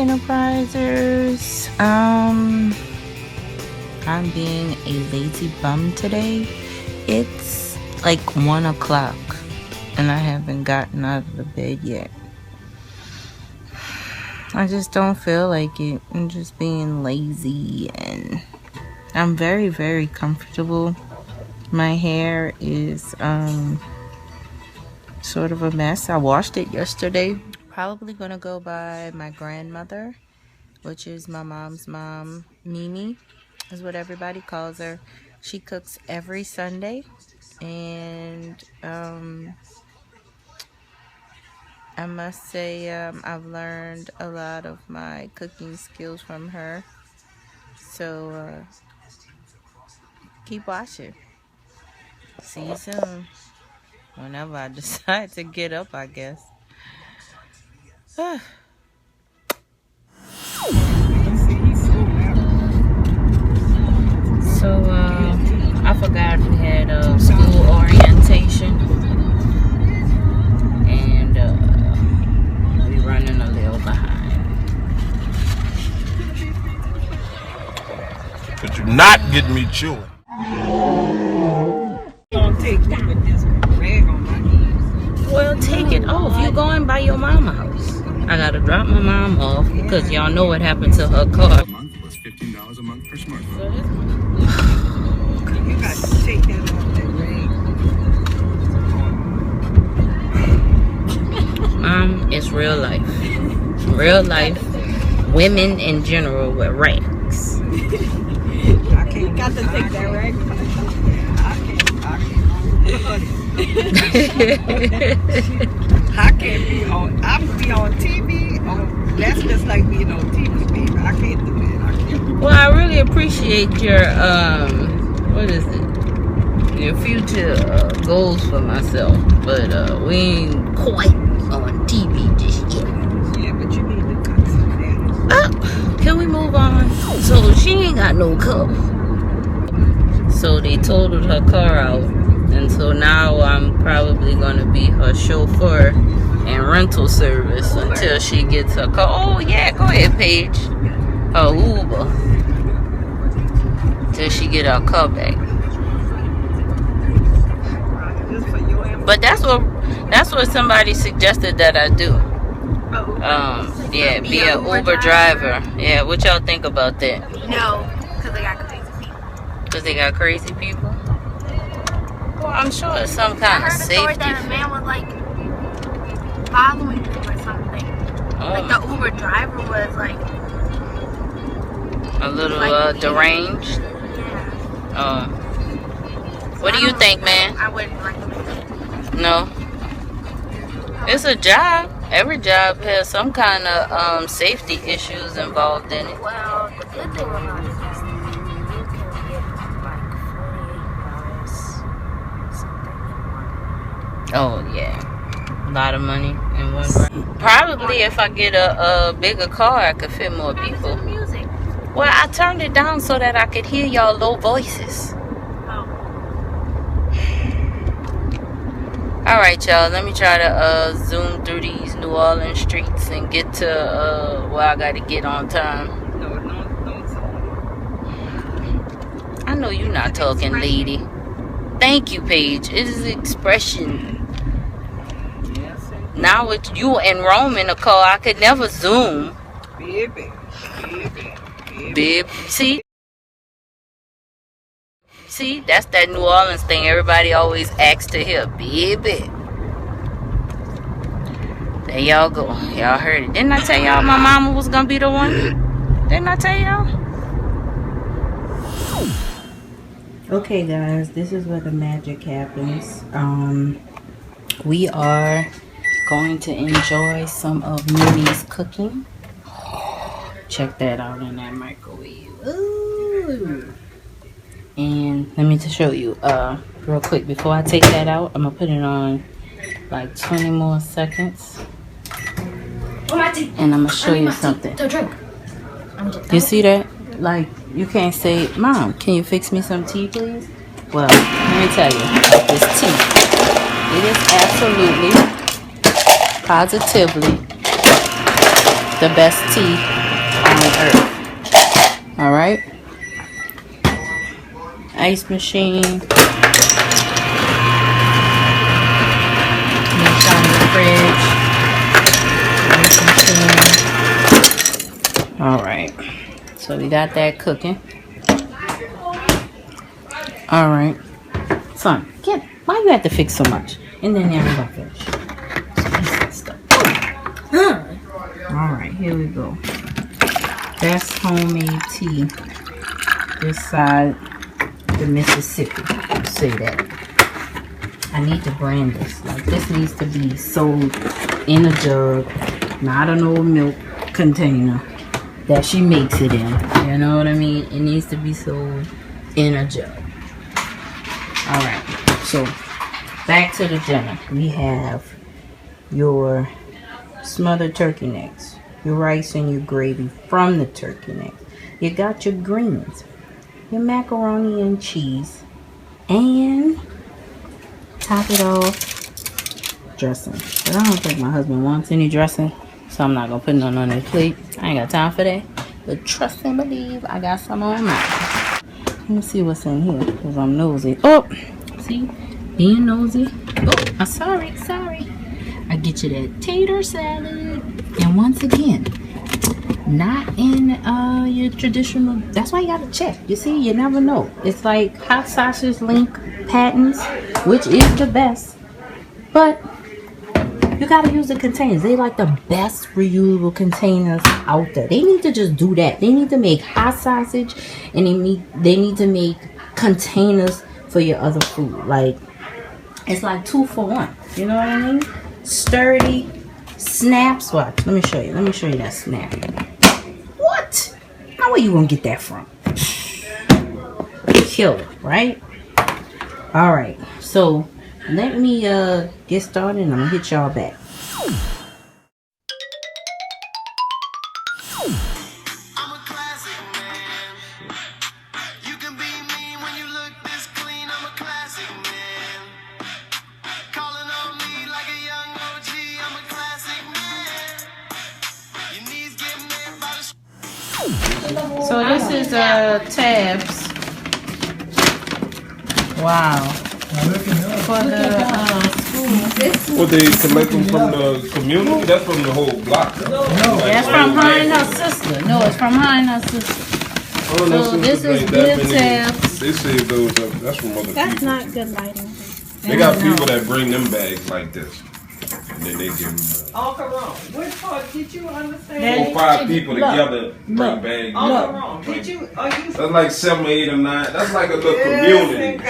Enterprisers. I'm being a lazy bum today. It's like 1 o'clock and I haven't gotten out of the bed yet. I just don't feel like it. I'm just being lazy, and I'm very, very comfortable. My hair is sort of a mess. I washed it yesterday. Probably gonna go by my grandmother, which is my mom's mom. Mimi is what everybody calls her. She cooks every Sunday, and I must say I've learned a lot of my cooking skills from her. So keep watching. See you soon. Whenever I decide to get up, I guess. So I forgot we had a school orientation, and we're running a little behind. But you're not getting me chewing. Well, take it off. You're going by your mama's house. I gotta drop my mom off because y'all know what happened to her car. A month was $15 a month per smartphone. You got to take that off that rag. It's real life. Real life. Women in general with rags. I can't. Got to take that rag. I can't be on. I be on TV. That's just like being on TV, baby. I can't do that. I can't. Well, I really appreciate your what is it? Your future goals for myself, but we ain't quite on TV just yet. Yeah, but you need to cut some of that. Can we move on? So she ain't got no car. So they totaled her car out. And so now I'm probably going to be her chauffeur and rental service until she gets her car. Oh, yeah, go ahead, Paige. Her Uber. Till she get her car back. But that's what somebody suggested that I do. Yeah, be an Uber driver. Yeah, what y'all think about that? No, because they got crazy people. Because they got crazy people? Well, I'm sure it's some kind of safety. I heard a story that a man was like following them or something. Like the Uber driver was like a little deranged. Yeah. What do you think, man? I wouldn't recommend it. No. It's a job. Every job has some kind of safety issues involved in it. Well, the good thing about it is you can get like $48 something in 1 Oh, yeah. A lot of money in one ride. Probably if I get a bigger car, I could fit more people. Music. Well, I turned it down so that I could hear y'all low voices. Alright, y'all. Let me try to zoom through these New Orleans streets and get to where I got to get on time. No. I know you're not talking, lady. Thank you, Paige. It is expression. Now with you and Rome in the car, I could never zoom. Baby. See, that's that New Orleans thing. Everybody always asks to hear, baby. There y'all go. Y'all heard it. Didn't I tell y'all my mama was gonna be the one? Didn't I tell y'all? Okay, guys, this is where the magic happens. We are going to enjoy some of Mimi's cooking. Check that out in that microwave. Ooh. And let me just show you real quick before I take that out. I'm gonna put it on like 20 more seconds, and I'm gonna show you something. You see that? Like, you can't say, Mom, can you fix me some tea, please? Well, let me tell you, this tea, it is absolutely, positively the best tea All right. Ice machine. Next on the fridge. Ice machine. All right. So we got that cooking. All right. Son, get. Why you have to fix so much? And then now we're gonna finish. All right, here we go. Best homemade tea this side the Mississippi. Say that. I need to brand this. Like this needs to be sold in a jug, not an old milk container that she makes it in. You know what I mean? It needs to be sold in a jug. All right. So back to the dinner. We have your smothered turkey necks, your rice and your gravy from the turkey necks. You got your greens, your macaroni and cheese, and top it off, dressing. But I don't think my husband wants any dressing, so I'm not gonna put none on his plate. I ain't got time for that. But trust and believe, I got some on mine. Let me see what's in here, because I'm nosy. Oh, see, being nosy. Oh, I'm sorry. I get you that tater salad. And once again, not in your traditional. That's why you gotta check. You see, you never know. It's like hot sausage link patents, which is the best. But you gotta use the containers. They like the best reusable containers out there. They need to just do that. They need to make hot sausage, and they need to make containers for your other food. Like it's like 2 for 1. You know what I mean? Sturdy, snaps. Watch. Let me show you. That snap. What? How are you gonna get that from? Killer, right? All right. So let me get started, and I'm gonna hit y'all back. So this is tabs. Wow. For the school. What, they collect them from the community? That's from the whole block. No, that's from her and her sister. No, it's from her and her sister. Oh, no, So this is good tabs. They save those up. That's from other people. That's not good lighting. They got people that bring them bags like this. And then they give them. Uncle Ron, which part did you understand? 4 or 5 people together bring bags. Uncle Ron, did you? Are you? That's like 7 or 8 or 9. That's like a little community of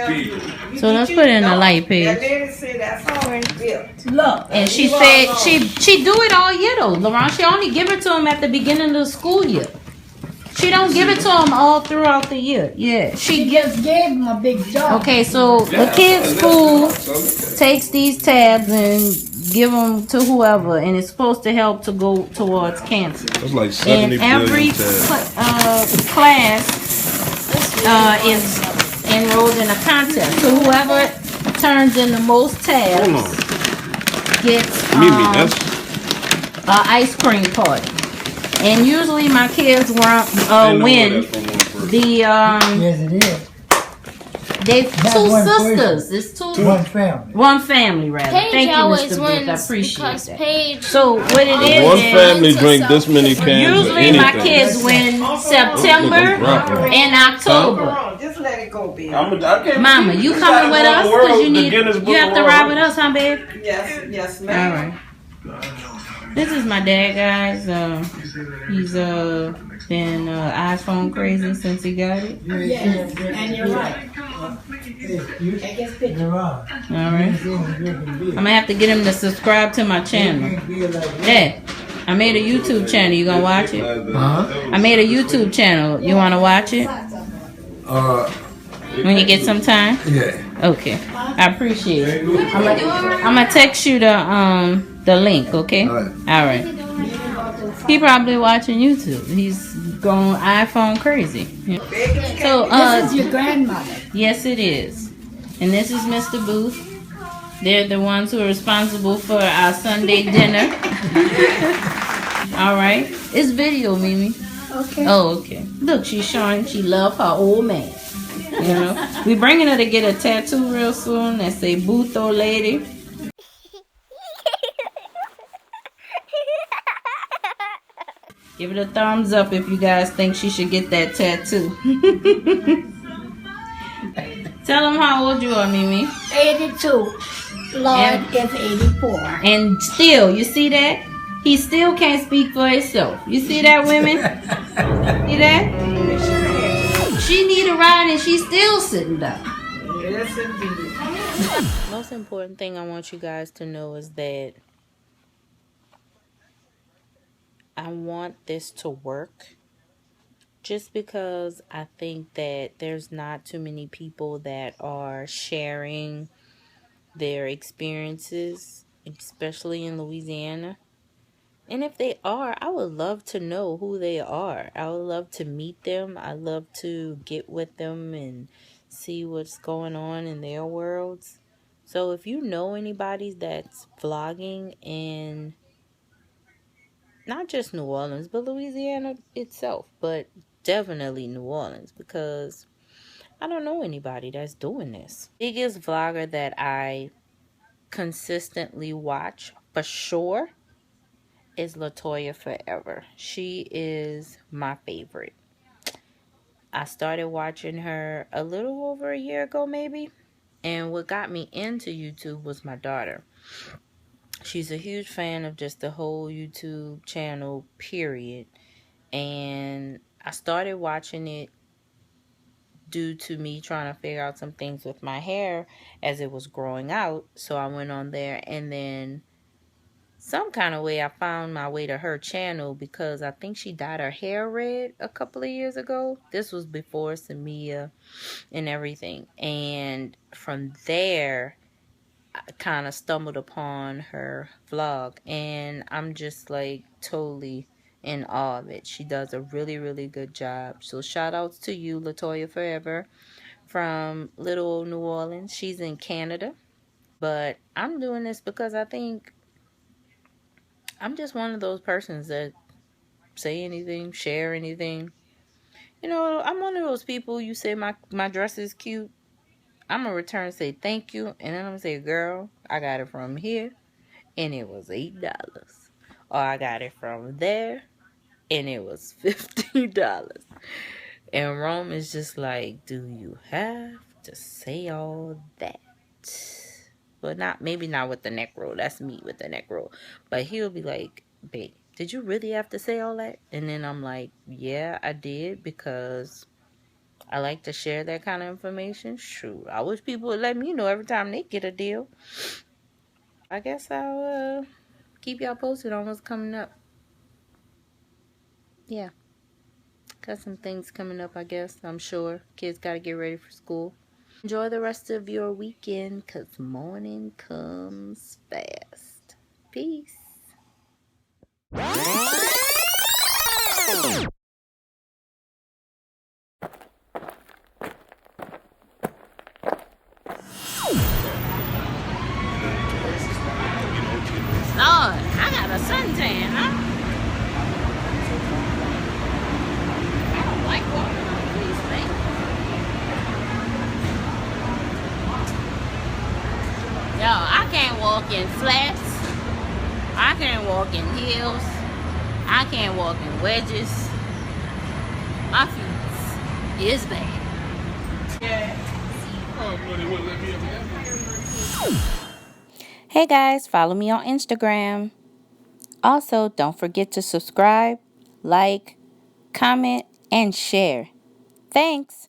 people. So let's put it in the light page. That lady said that's already built. Look, and she said she do it all year though, Laurent. She only give it to him at the beginning of the school year. She don't give it to him all throughout the year. Yeah, she just gave him a big job. Okay, so the kids' school takes these tabs and give them to whoever, and it's supposed to help to go towards cancer. That's like 70 And every class is enrolled in a contest. So whoever turns in the most tabs gets an ice cream party. And usually my kids win the Yes, it is. they Not two one sisters. person. It's two One family. one family rather. Paige Thank you, always Mr. Booth. I wins appreciate because that. Paige. So what it is One is family drink this many cans of usually anything. my kids win September and October. Ron, just let it go, baby. Mama, you coming with us? Cause you have to ride with us, huh, babe? Yes, All ma'am. right. This is my dad, guys. He's been iPhone crazy since he got it. Yes, and you're right. Take his picture off. All right. I'm gonna have to get him to subscribe to my channel. Dad, I made a YouTube channel. You gonna watch it? I made a YouTube channel. You wanna watch it? When you get some time? Yeah. Okay. I appreciate it. I'm gonna text you the link, okay? All right. He probably watching YouTube. He's going iPhone crazy. So This is your grandmother. yes it is. And this is Mr. Booth. They're the ones who are responsible for our Sunday dinner. All right. It's video, Mimi. Okay. Oh, okay. Look, she's showing she love her old man. You know, we bringing her to get a tattoo real soon that say "Butho Lady." Give it a thumbs up if you guys think she should get that tattoo. Tell them how old you are, Mimi. 82. Lord is 84. And still, you see that? He still can't speak for himself. You see that, women? See that? She need a ride and she's still sitting down. Yes, indeed. Most important thing I want you guys to know is that I want this to work just because I think that there's not too many people that are sharing their experiences, especially in Louisiana. And if they are, I would love to know who they are. I would love to meet them. I love to get with them and see what's going on in their worlds. So if you know anybody that's vlogging in not just New Orleans, but Louisiana itself, but definitely New Orleans, because I don't know anybody that's doing this. Biggest vlogger that I consistently watch for sure is Latoya Forever. She is my favorite. I started watching her a little over a year ago, maybe. And what got me into YouTube was my daughter. She's a huge fan of just the whole YouTube channel, period. And I started watching it due to me trying to figure out some things with my hair as it was growing out. So I went on there, and then some kind of way I found my way to her channel because I think she dyed her hair red a couple of years ago. This was before Samia and everything. And from there, I kind of stumbled upon her vlog, and I'm just like totally in awe of it. She does a really, really good job. So shout outs to you, Latoya Forever, from little old New Orleans. She's in Canada, but I'm doing this because I think I'm just one of those persons that say anything, share anything. You know, I'm one of those people, you say my dress is cute, I'm going to return and say thank you, and then I'm going to say, girl, I got it from here, and it was $8. Or I got it from there, and it was $50. And Rome is just like, do you have to say all that? But maybe not with the neck roll. That's me with the neck roll. But he'll be like, babe, did you really have to say all that? And then I'm like, yeah, I did, because I like to share that kind of information. Shoot, I wish people would let me know every time they get a deal. I guess I'll keep y'all posted on what's coming up. Yeah. Got some things coming up, I guess. I'm sure. Kids got to get ready for school. Enjoy the rest of your weekend, because morning comes fast. Peace. Lord, I got a suntan, huh? I don't like walking on these things. Yo, I can't walk in flats. I can't walk in heels. I can't walk in wedges. My feet is bad. Hey guys, follow me on Instagram. Also, don't forget to subscribe, like, comment, and share. Thanks.